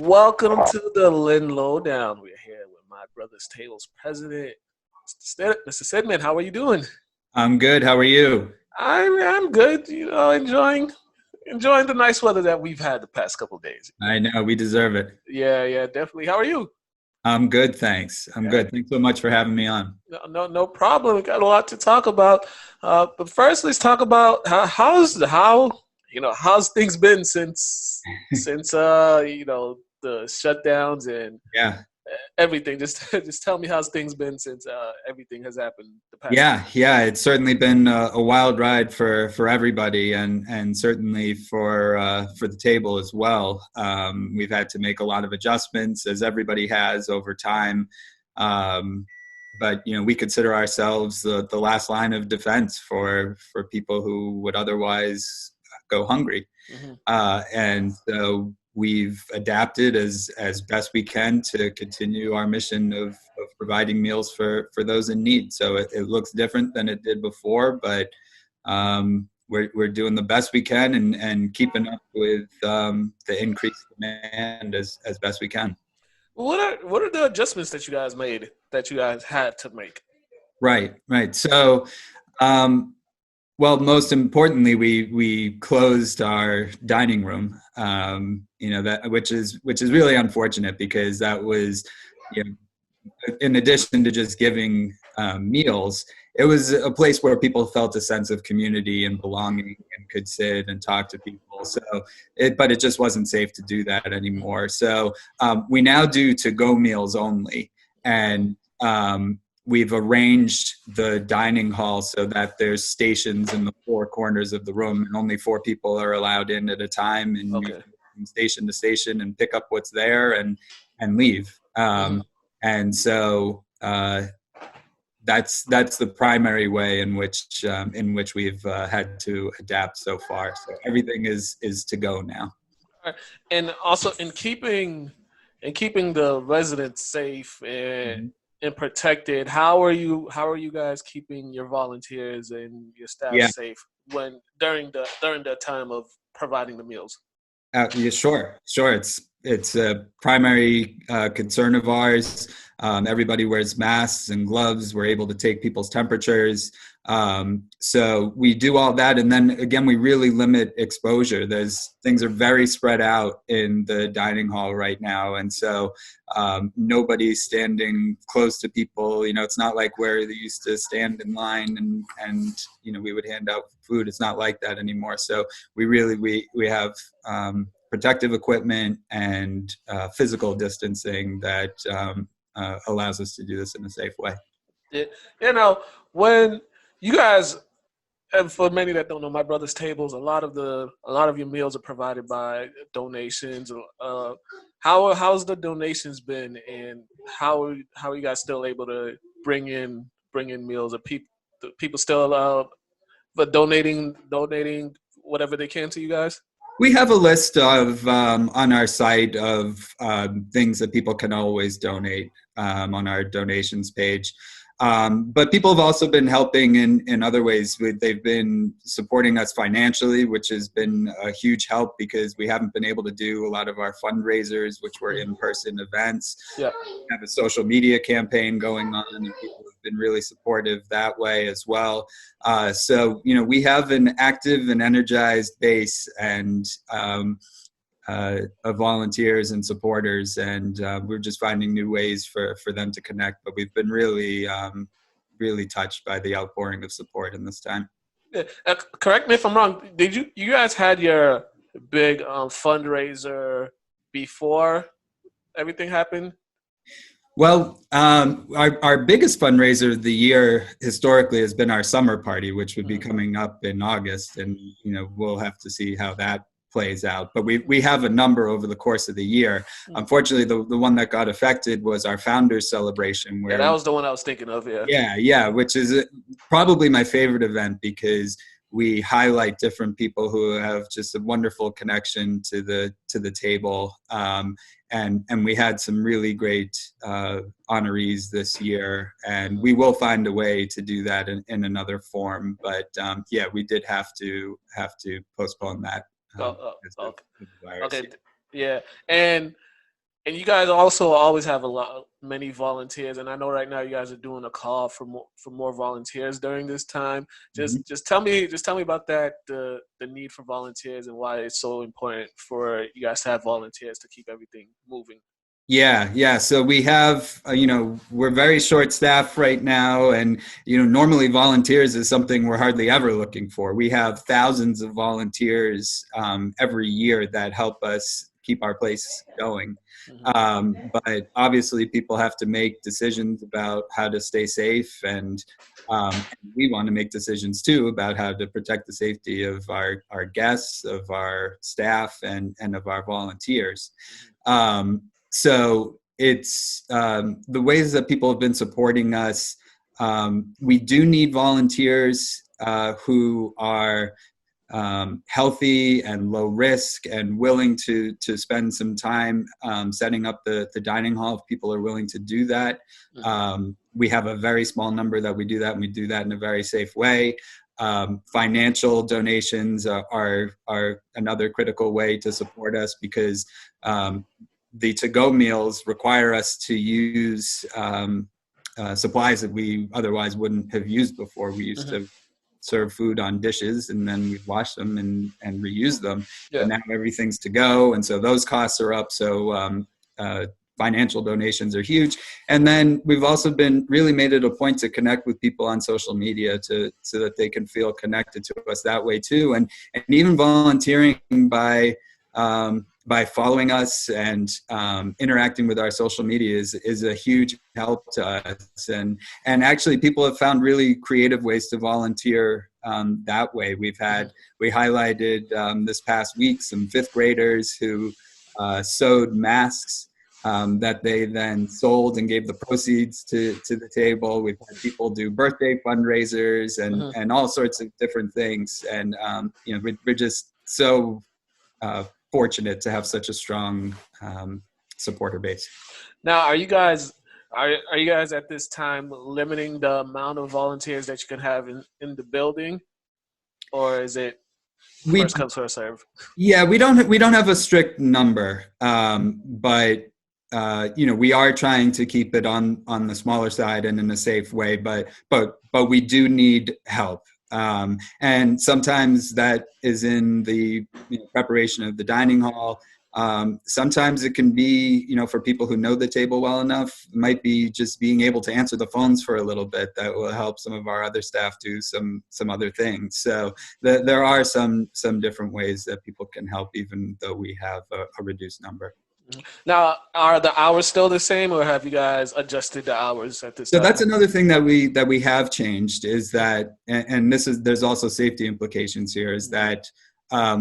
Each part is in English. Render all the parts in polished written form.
Welcome to the Lynn Lowdown. We're here with my brother's table's president, Mr. Sidman. How are you doing? I'm good. How are you? I'm good. Enjoying the nice weather that we've had the past couple of days. I know we deserve it. Yeah, definitely. How are you? I'm good, thanks. I'm Yeah, good. Thanks so much for having me on. no problem. We got a lot to talk about. But first, let's talk about how's things been since the shutdowns and Yeah. everything. Just tell me how's things been since everything has happened the past week. Yeah. It's certainly been a wild ride for everybody, and certainly for the table as well. We've had to make a lot of adjustments, as everybody has over time. Um, but we consider ourselves the last line of defense for people who would otherwise go hungry. Hmm. And so we've adapted as best we can to continue our mission of providing meals for those in need. So it looks different than it did before, but we're doing the best we can and keeping up with the increased demand as best we can. What are the adjustments that you guys made that you guys had to make? Right. So, well, most importantly, we closed our dining room. That which is really unfortunate, because that was, you know, in addition to just giving meals, it was a place where people felt a sense of community and belonging and could sit and talk to people. But it just wasn't safe to do that anymore. So we now do to-go meals only, and we've arranged the dining hall so that there's stations in the four corners of the room, and only four people are allowed in at a time, and you Okay. can go from station to station and pick up what's there and leave. Hmm. And so that's the primary way in which we've had to adapt so far. So everything is to go now. And also in keeping the residents safe Mhm. and protected, how are you guys keeping your volunteers and your staff Yeah. safe when during the time of providing the meals? Yeah, sure. It's a primary concern of ours. Everybody wears masks and gloves. We're able to take people's temperatures. So we do all that, and then again, we really limit exposure. Things are very spread out in the dining hall right now, and so nobody's standing close to people. It's not like where they used to stand in line and we would hand out food. It's not like that anymore. So we have protective equipment and physical distancing that allows us to do this in a safe way. It, when you guys, and for many that don't know, my brother's tables, a lot of your meals are provided by donations. How's the donations been, and how are you guys still able to bring in meals? Are people still but donating whatever they can to you guys? We have a list of on our site of things that people can always donate on our donations page. But people have also been helping in other ways. They've been supporting us financially, which has been a huge help, because we haven't been able to do a lot of our fundraisers, which were in-person events. Yeah. We have a social media campaign going on, and people have been really supportive that way as well. So we have an active and energized base and of volunteers and supporters, and we're just finding new ways for them to connect. But we've been really touched by the outpouring of support in this time. Yeah. Correct me if I'm wrong. Did you guys had your big fundraiser before everything happened? Well, our biggest fundraiser of the year historically has been our summer party, which would be Mhm. coming up in August, and we'll have to see how that plays out. But we have a number over the course of the year. Unfortunately, the one that got affected was our founders celebration, Yeah, where that was the one I was thinking of. Yeah. yeah, which is probably my favorite event, because we highlight different people who have just a wonderful connection to the table, and we had some really great honorees this year, and we will find a way to do that in another form. But yeah, we did have to postpone that Oh, because okay. of the virus. Okay. Yeah. And And you guys also always have many volunteers, and I know right now you guys are doing a call for more volunteers during this time. Mhm. Just tell me about that, the need for volunteers and why it's so important for you guys to have volunteers to keep everything moving. Yeah. So we have, we're very short staffed right now, and normally volunteers is something we're hardly ever looking for. We have thousands of volunteers every year that help us keep our place going. But obviously, people have to make decisions about how to stay safe, and we want to make decisions too about how to protect the safety of our guests, of our staff, and of our volunteers. So it's the ways that people have been supporting us. We do need volunteers who are healthy and low risk and willing to spend some time setting up the dining hall if people are willing to do that. We have a very small number that we do that, and we do that in a very safe way. Financial donations are another critical way to support us, because the to-go meals require us to use supplies that we otherwise wouldn't have used before. We used to serve food on dishes, and then we'd wash them and reuse them. Yeah. But now everything's to go, and so those costs are up. So financial donations are huge. And then we've also been really made it a point to connect with people on social media so that they can feel connected to us that way too. And even volunteering by following us and interacting with our social media is a huge help to us. And actually, people have found really creative ways to volunteer that way. We highlighted this past week some fifth graders who sewed masks that they then sold and gave the proceeds to the table. We've had people do birthday fundraisers and all sorts of different things. And we're just so fortunate to have such a strong supporter base. Now, are you guys at this time limiting the amount of volunteers that you can have in the building, or is it first come first serve? Yeah, we don't have a strict number, but we are trying to keep it on the smaller side and in a safe way. But we do need help. And sometimes that is in the preparation of the dining hall. Sometimes it can be, for people who know the table well enough, it might be just being able to answer the phones for a little bit that will help some of our other staff do some other things. So there are some different ways that people can help, even though we have a reduced number. Now, are the hours still the same, or have you guys adjusted the hours at this time? So that's another thing that we have changed, is that, and there's also safety implications here, is that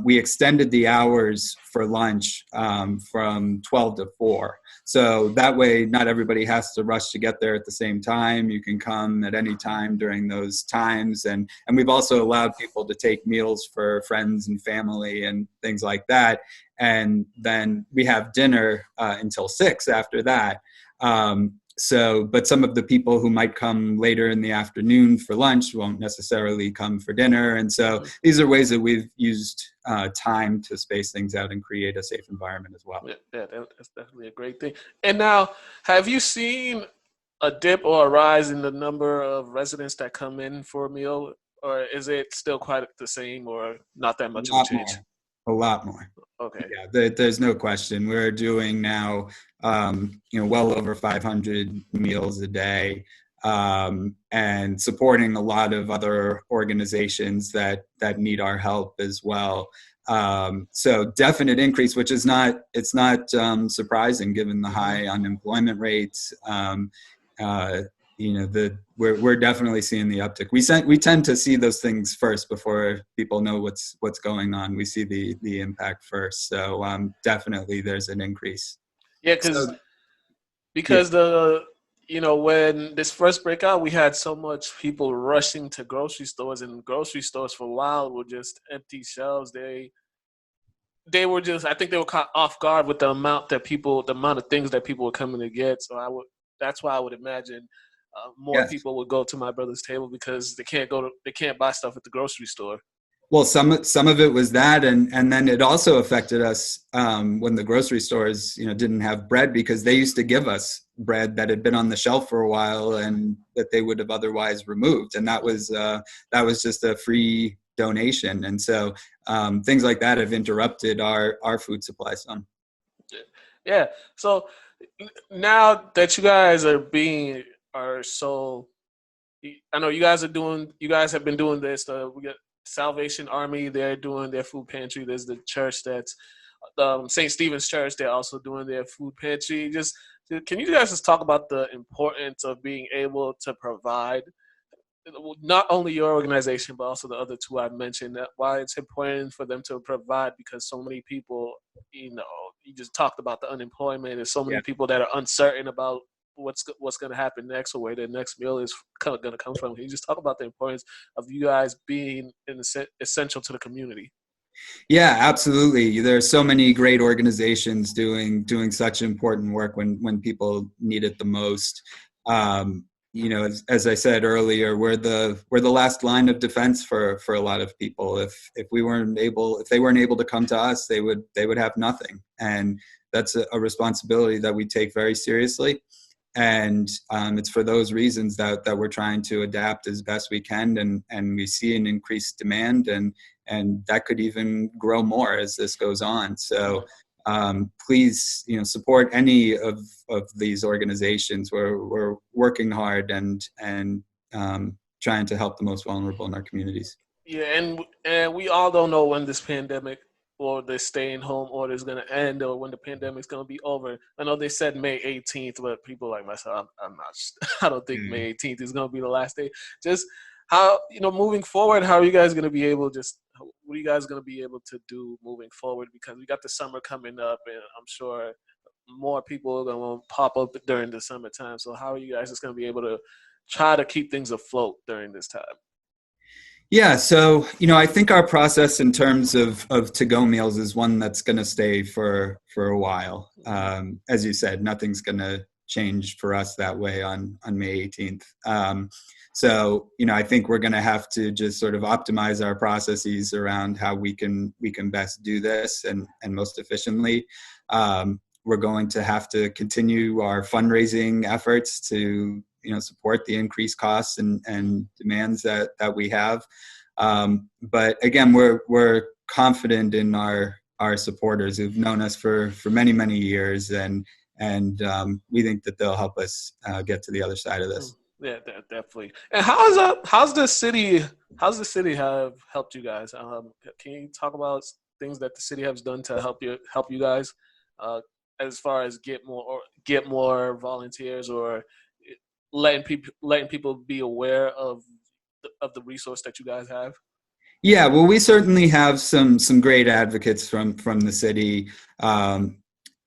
we extended the hours for lunch from 12 to 4. So that way, not everybody has to rush to get there at the same time. You can come at any time during those times. And we've also allowed people to take meals for friends and family and things like that. And then we have dinner until 6 after that. But some of the people who might come later in the afternoon for lunch won't necessarily come for dinner. And so these are ways that we've used time to space things out and create a safe environment as well. Yeah, that's definitely a great thing. And now, have you seen a dip or a rise in the number of residents that come in for a meal, or is it still quite the same, or not that much of a change? A lot more. Okay. Yeah, there's no question. We're doing now, well over 500 meals a day, and supporting a lot of other organizations that need our help as well. So definite increase, which is not surprising given the high unemployment rates. We're definitely seeing the uptick. We tend to see those things first before people know what's going on. We see the impact first. So definitely there's an increase. Yeah, because when this first breakout, we had so much people rushing to grocery stores, and grocery stores for a while were just empty shelves. They were just, I think they were caught off guard with the amount of things that people were coming to get. So that's why I would imagine more people would go to my brother's table, because they can't buy stuff at the grocery store. Well, some of it was that, and then it also affected us when the grocery stores, didn't have bread, because they used to give us bread that had been on the shelf for a while and that they would have otherwise removed, and that was just a free donation, and so things like that have interrupted our food supply some. Yeah. So now that you guys are so, I know you guys have been doing this. We got Salvation Army, they're doing their food pantry. There's the church that's St. Stephen's Church, they're also doing their food pantry. Can you guys just talk about the importance of being able to provide, not only your organization but also the other two I mentioned, that why it's important for them to provide, because so many people, you just talked about the unemployment. There's so many people that are uncertain about what's going to happen next, or where their next meal is going to come from. Can you just talk about the importance of you guys being essential to the community? Yeah, absolutely. There are so many great organizations doing such important work when people need it the most. As I said earlier, we're the last line of defense for a lot of people. If they weren't able to come to us, they would have nothing, and that's a responsibility that we take very seriously. And it's for those reasons that we're trying to adapt as best we can, and we see an increased demand, and that could even grow more as this goes on. So please, support any of these organizations. We're working hard and trying to help the most vulnerable in our communities. Yeah, and we all don't know when this pandemic or the staying home order is going to end, or when the pandemic's going to be over. I know they said May 18th, but people like myself, I'm not. I don't think May 18th is going to be the last day. Just how, moving forward, how are you guys going to be able? What are you guys going to be able to do moving forward? Because we got the summer coming up, and I'm sure more people are going to pop up during the summertime. So how are you guys just going to be able to try to keep things afloat during this time? Yeah, so I think our process in terms of to-go meals is one that's going to stay for a while. As you said, nothing's going to change for us that way on May 18th. So I think we're going to have to just sort of optimize our processes around how we can best do this and most efficiently. We're going to have to continue our fundraising efforts to support the increased costs and demands that we have. But again, we're confident in our supporters who've known us for many, many years, and we think that they'll help us get to the other side of this. Yeah, definitely. And how's the city have helped you guys? Can you talk about things that the city has done to help you guys, as far as get more volunteers, or letting people be aware of the resource that you guys have? Yeah, well, we certainly have some great advocates from the city,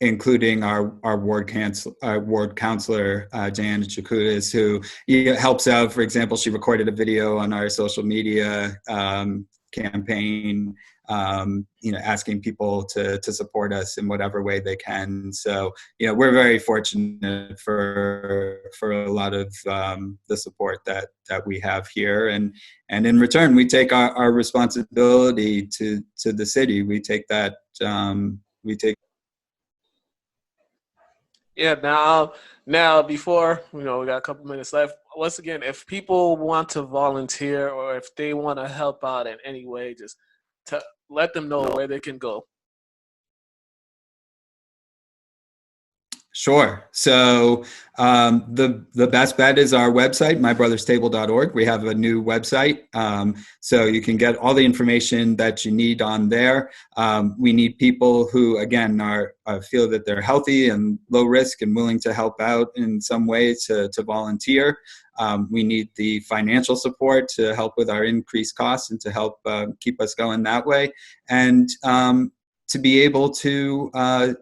including our ward counselor, Diana Chakutis, who helps out. For example, she recorded a video on our social media campaign, asking people to support us in whatever way they can. So, we're very fortunate for a lot of the support that we have here, and in return, we take our responsibility to the city. We take that. We take. Yeah. Now, before we got a couple minutes left. Once again, if people want to volunteer, or if they want to help out in any way, just to let them know where they can go. Sure. So the best bet is our website, mybrothers.table.org. We have a new website, so you can get all the information that you need on there. We need people who, again, feel that they're healthy and low risk and willing to help out in some way to volunteer. We need the financial support to help with our increased costs and to help keep us going that way, and to be able to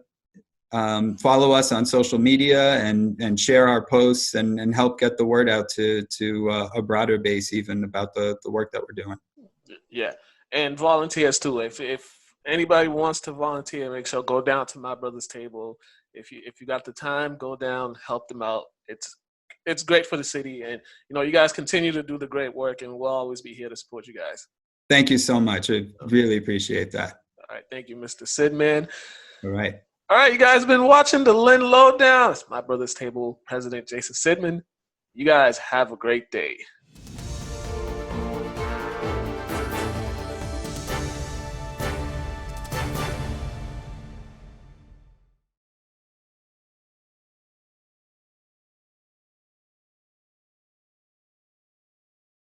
follow us on social media and share our posts and help get the word out to a broader base even about the work that we're doing. Yeah, and volunteers too. If anybody wants to volunteer, make sure go down to My Brother's Table. If you got the time, go down, help them out. It's great for the city, and you guys continue to do the great work, and we'll always be here to support you guys. Thank you so much. I really appreciate that. All right, thank you, Mr. Sidman. All right. All right, you guys have been watching the Lynn Lowdown. It's My Brother's Table President Jason Sidman. You guys have a great day.